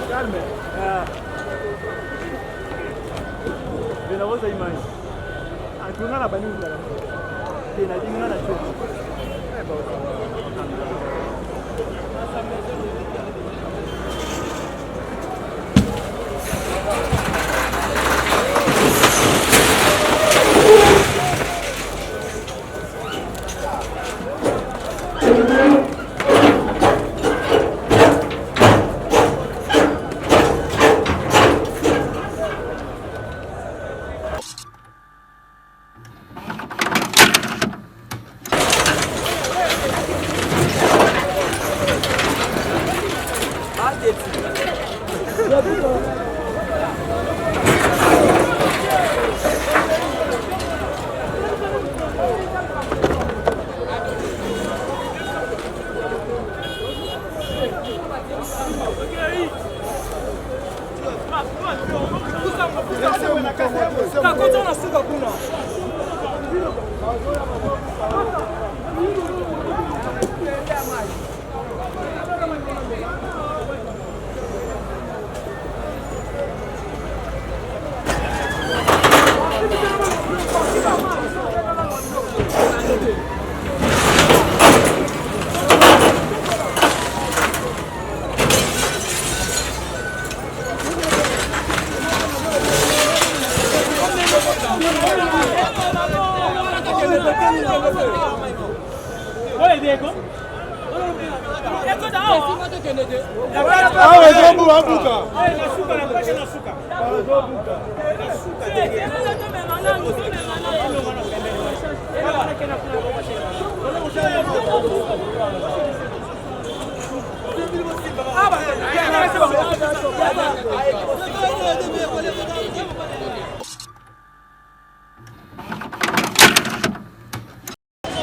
Calme. Vena vosa imani. Atungana bani ungala. Tena dingana tu.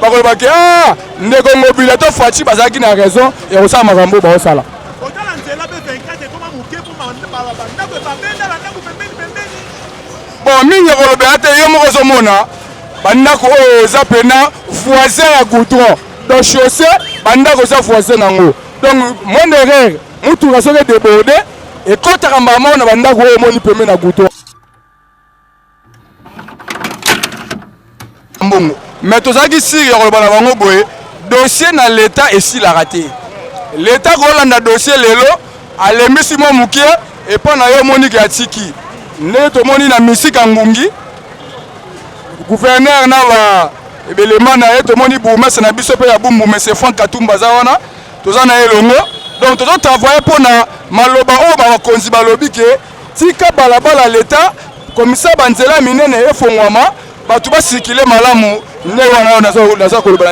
Bakolobaki ndeko mobile to fachi bazaki na raison et osala makambo ba osala. Bon mingi kolobela te yo moko ozomona bandako oyo eza pena voisin ya goudron donc chaussée bandako eza voisin nango donc mon erreur mutuka soki débordé ekotaka mbama na bandako oyo omoni pembe na goudron. Mbongo mais tozalaki siri ya koloba na bango boye dossier na l'état esilaka te l'état kolanda dossier lelo alembisi mwa mokie epa na yo monike ya tiki nde tomoni na misika ngungi gouverneur na ba ebelema na ye tomoni bourgmestre na biso mpe ya bumbu monsieur Franck Katumba aza wana toza na ye longo donc tozotravaille mpona maloba oyo bakonzi balobi ke tika balabala l'état komisa banzela minene efongwama bato basikile malamu nde wana oyo naza koloba.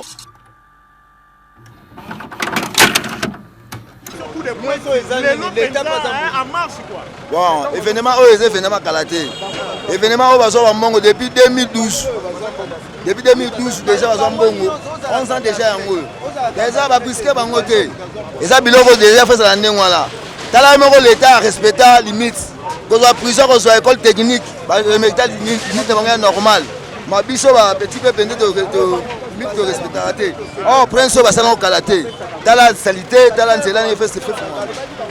Bon, événement oyo événement kalaté. Événement oyo bazo mbongo depuis 2012. Depuis 2012 déjà bazo mbongo. 11 ans déjà yango. Déjà ba brisker bango te. Eza biloko déjà fait ça ndenge wana. Tala moko l'état respecta limite. Kozwa prison kozwa école technique, ba remettre limite bango normal. Ma biso ba petit peu pendant limite de respecter. Oh prince ba salon kalaté. Dans la salité, dans la nzela ne fait ce fait.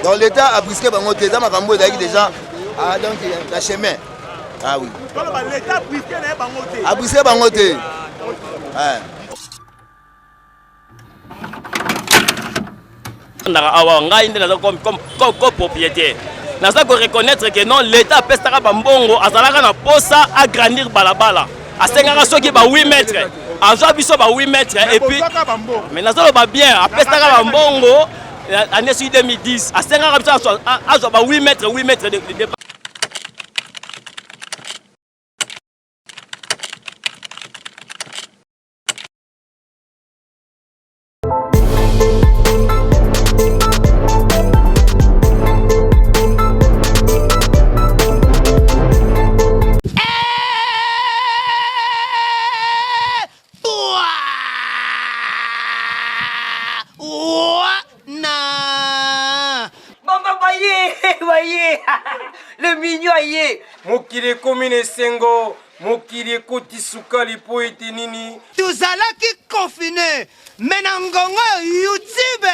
Donc l'état a brisé bango te, dans makambo ezaki déjà donc la chemin. Ah oui. L'état brisé na bango te. A brisé bango te. Awa ngai ndena comme propriétaire. Naza ko reconnaître que non l'état pestaka bambongo azalaka na posa agrandir balabala. Asengaka soki ba 8 mètres. Azwa biso ba 8 mètres et puis mais naza lo ba bien apestaka bambongo année 2010 asengaka biso azwa ba 8 mètres de le mignon aye mokili komine sengo mokili koti sukali po ete nini tozalaki confiné mais na ngongo YouTube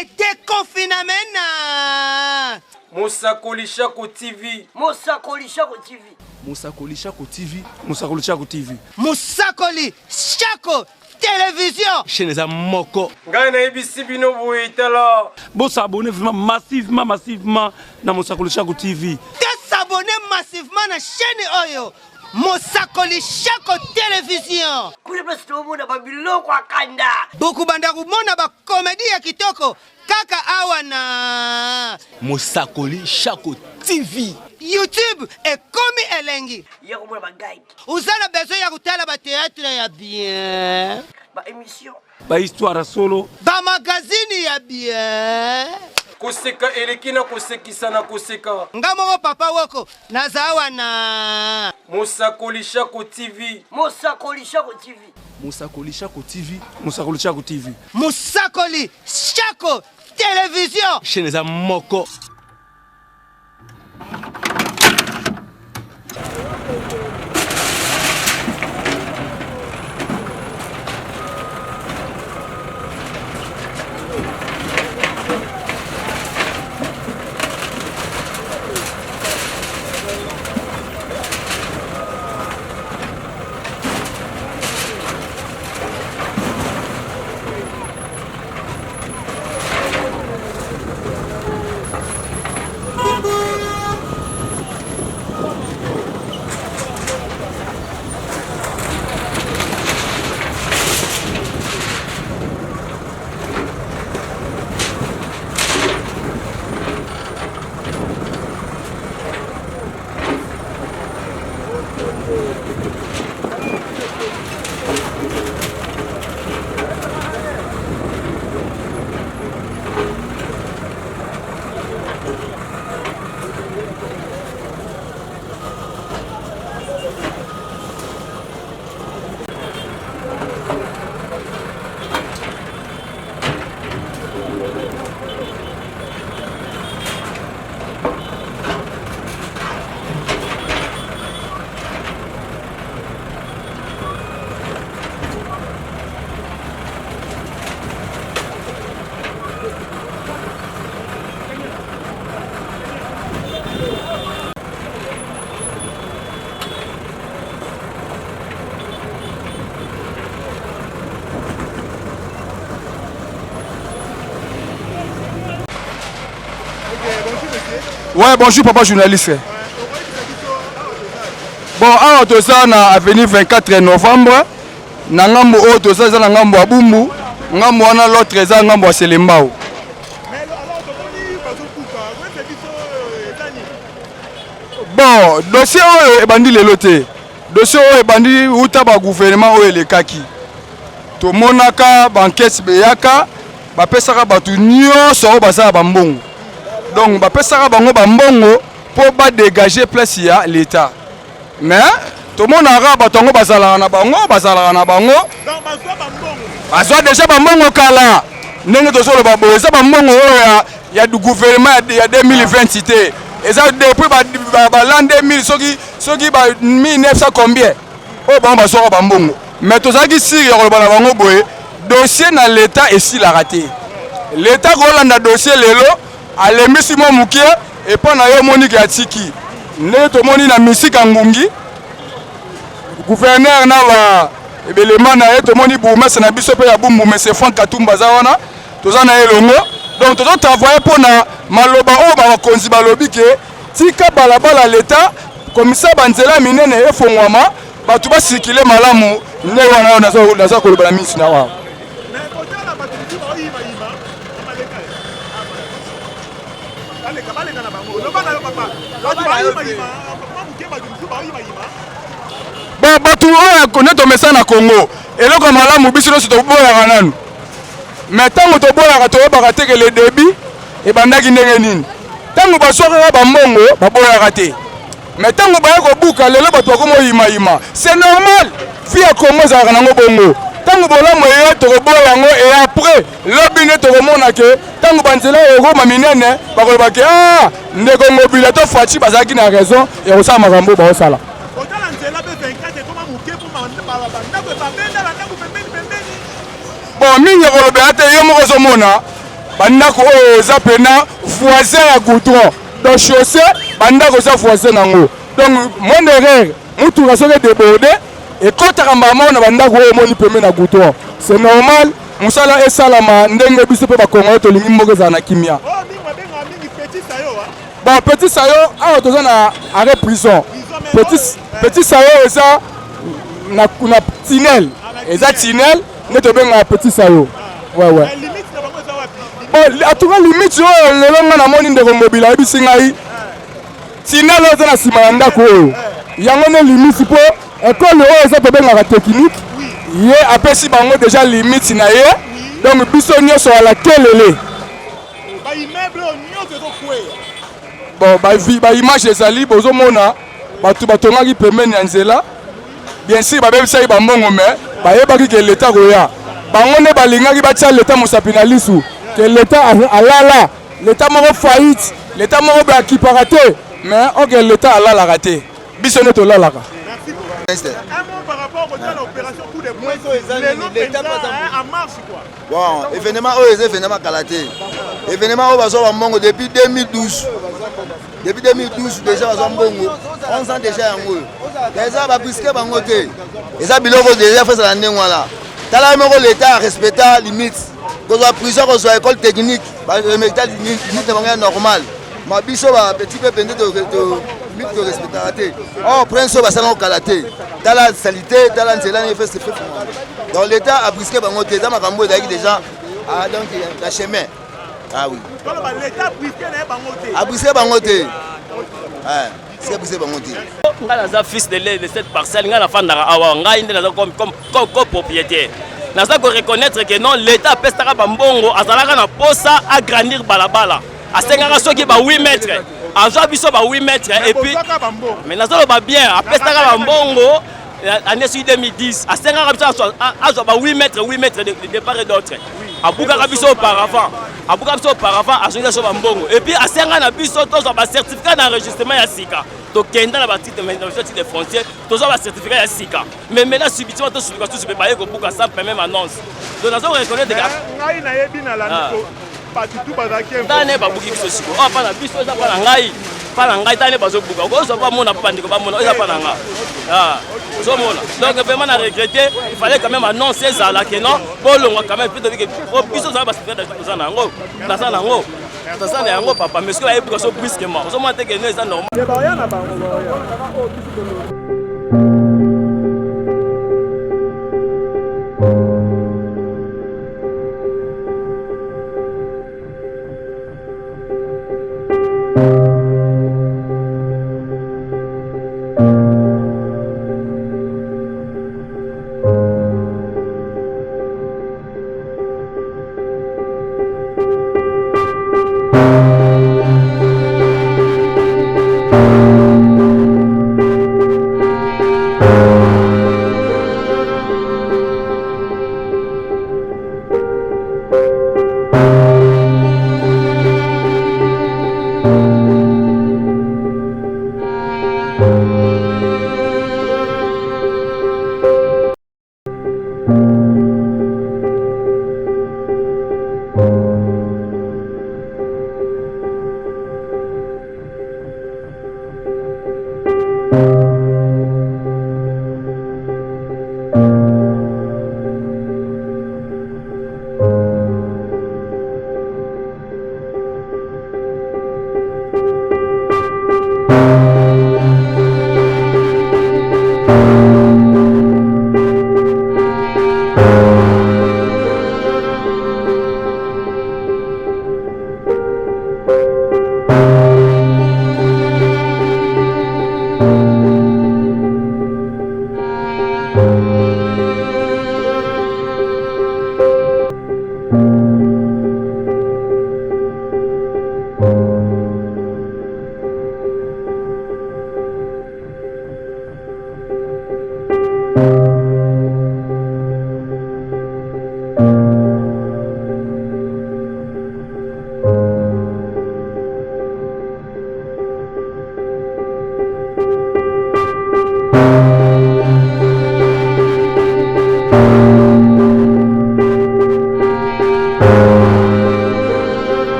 était confiné mena Mosakoli Shako TV. Mosakoli Shako TV. Mosakoli Shako TV. Mosakoli Shako TV. Mosakoli Shako Télévision. Chaîne za moko. Ngai na ebisi bino boyetala. Bon s'abonner vraiment massivement dans Mosakoli Shako TV. S'abonner massivement à la chaîne Oyo. Mosakoli Shako Télévision. Kule place tomona babiloko akanda. Beaucoup banda kumona ba comédie ya kitoko. Kaka awana. Mosakoli Shako TV. YouTube est comme elengi. Yako mona ba guide. Uzana besoin ya kutala ba théâtre ya bien. Ba émission. Ba histoire solo. Ba magazine ya bien. Koseka elekina kosekisa na koseka. Ngamo papa woko nazawa na Mosakoli Shako TV. Mosakoli Shako TV. Mosakoli Shako TV. Mosakoli Shako TV. Mosakoli Shako Télévision. Chaîne za moko. Ouais, bonjour papa journaliste. Bon, alors tout ça na avenue 24 novembre. Na ngambo o tout ça na ngambo abumbu. Ngambo wana l'autre za ngambo selembao. Bon, dossier oyo ebandi lelo te. Dossier oyo ebandi uta ba gouvernement oyo elekaki. To monaka banquette beyaka ba pesaka batu nyonso oyo basala bambongo. Donc bapesaka bango bambongo po ba dégager place ya l'état. Mais tout le monde a batongo bazalaka na bango. Donc bazwa déjà bambongo kala. Ndenge tozolo babo eza bambongo oyo ya du gouvernement ya 2020 te. Eza depuis ba l'an 2000 soki ba 1900 combien. Oh bon bazwa bambongo. Mais tozaki siri ya ba bango boye dossier na l'état esi la raté. L'état kolanda dossier lelo alemisi mo mukie et pas na yo monique ya tiki ne to moni na misika ngungi gouverneur na ba ebelema na ye to moni bourgmestre na biso pe ya Bumbu monsieur Franck Katumba za wana toza na elongo donc tozo travailler pona maloba o ba bakonzi balobi ke tika balabala l'état commissaire banzela minene efongwama batu ba circuler malamu ne wana nazo koloba na ministre na wa Bon, batu oyo connaître message na Congo. Eloko malamu biso nyonso toboyaka nanu. Mais tango toboyaka toyebaka te ke le débit ebandaki ndenge nini. Tango baswaka bambongo baboyaka te. Mais tango baye kobuka lelo bato bakoma yima. C'est normal. Fi ya Congo ezalaka nango bongo. Tango bolamu eye tokoboya yango et après lobi ne tokomona ke tango banzela ekoma minene bakoloba ke ndeko mobile to faci bazalaki na raison ya kosala makambo baosala. Bon, mingi koloba te yo moko ozomona bandako oyo eza pena voisin ya goudron donc chaussée bandako za voisin nango donc mon erreur mutu asoke débordé et quand on na bandako omoni pembe na gouton c'est normal musala esalama ndenge biso pe ba Congo to lingi moko za na kimia bon petit sayo a toza na arrêt prison petit sayo eza na tunnel eza tunnel ne to benga petit sayo ouais bon a tout limite le longa na moni ndeko mobile ebisi ngai tunnel eza na sima ya ndako oyo yango ne limite po école oyo eza to benga technique ye apesi bango déjà limite na ye donc biso nyonso ala kelele ba immeuble nyonso to kweya bon ba image ezali bozomona batu batongaki pembeni ya nzela bien sûr babebisaki bambongo me bayebaki ke leta koya bango nde balingaki batia leta mosapi na lisu ke leta alala leta moko faillite leta moko beakipaka te mais oke leta alalaka te biso nde tolalaka. Un mot par rapport à l'opération coup de poing, l'État en marche quoi. Bon, événement événement Kalaté. Événement au Mongo depuis 2012. Depuis 2012 déjà au Mongo. 11 ans déjà en haut. Déjà va brisquer bangoté. Et ça biloko déjà fait ça l'année là. Tala moko l'État respecte limite. Qu'on soit prison, qu'on soit école technique, l'état limite de normal. Ma biso va petit peu pendant de respecter. Oh, prince va salon Kalaté. Dans la salité, dans la nzela, il fait ce fait. Donc l'État a brisqué bangoté. Dans ma cambo déjà donc la chemin. Ah oui. L'État a brisqué bangoté. A brisqué bangoté. Ah, c'est brisqué bangoté. Nga fils de cette parcelle, nga na fanda awa, nga inde na comme propriétaire. Naza ko reconnaître que non l'État pestaka bambongo azalaka na posa agrandir balabala. Asengaka soki ba 8 mètres. Azwa biso ba 8 mètres et puis mais nazalo ba bien apestaka bambongo année 2010 asengaka biso azwa ba 8 mètres de part et d'autre. Abukaka biso auparavant. Abukaka biso auparavant azonga so bambongo et puis asenga na biso tozwa ba certificat d'enregistrement ya sika. Tokenda na ba titre de foncier tozwa ba certificat ya sika. Mais maintenant subitement to subika tout se payer ko buka sans même annonce. Donc nazalo reconnaître que ngai na yebi na la Patutu bazaki tane babuki biso siko o pa na biso eza pa na ngai tane bazobuka ozo pa mona pa ndiko ba mona eza pa na nga so mona donc vraiment na regretter il fallait quand même annoncer ça là que non bolongwa quand même plutôt que biso ça ba se faire dans nango dans nango ça na yango papa mais ce que ba ebuka so brusquement ozo mona te que non eza normal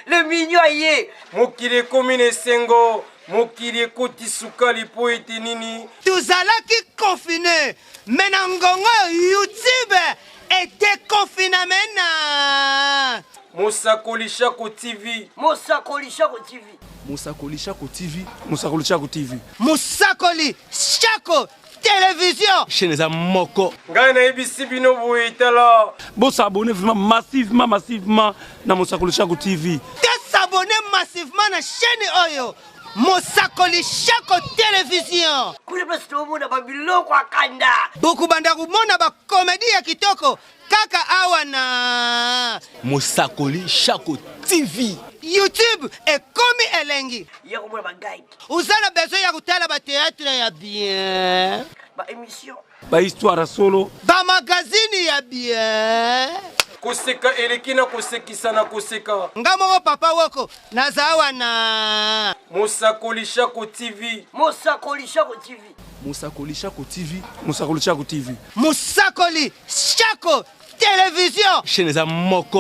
Le mignon aye. Mokili komine sengo, mokili koti sukali po ete nini. Tuzalaki confiné. Menangongo YouTube était confiné mena. Mosakoli Shako TV. Mosakoli Shako TV. Mosakoli Shako TV. Mosakoli Shako TV. Mosakoli Shako Télévision. Chaîne za moko. Ngai na ebisi bino boye tala. Bon s'abonner vraiment massivement na Mosakoli Shako TV. S'abonner massivement na chaîne Oyo Mosakoli Shako Télévision. Kule place tomona ba biloko akanda. Boku banda kumona ba comédie ya kitoko kaka awa na Mosakoli Shako TV. YouTube ekomi elengi. Ya komona ba guide. Uzana besoin ya kutala ba théâtre ya bien. Ba émission. Ba histoire solo. Ba magazine ya bien. Koseka elekina kosekisa na koseka. Ngamo papa woko nazawa na Mosakoli Shako TV. Mosakoli Shako TV. Mosakoli Shako TV. Mosakoli Shako TV. Mosakoli Shako Télévision. Chez les moko.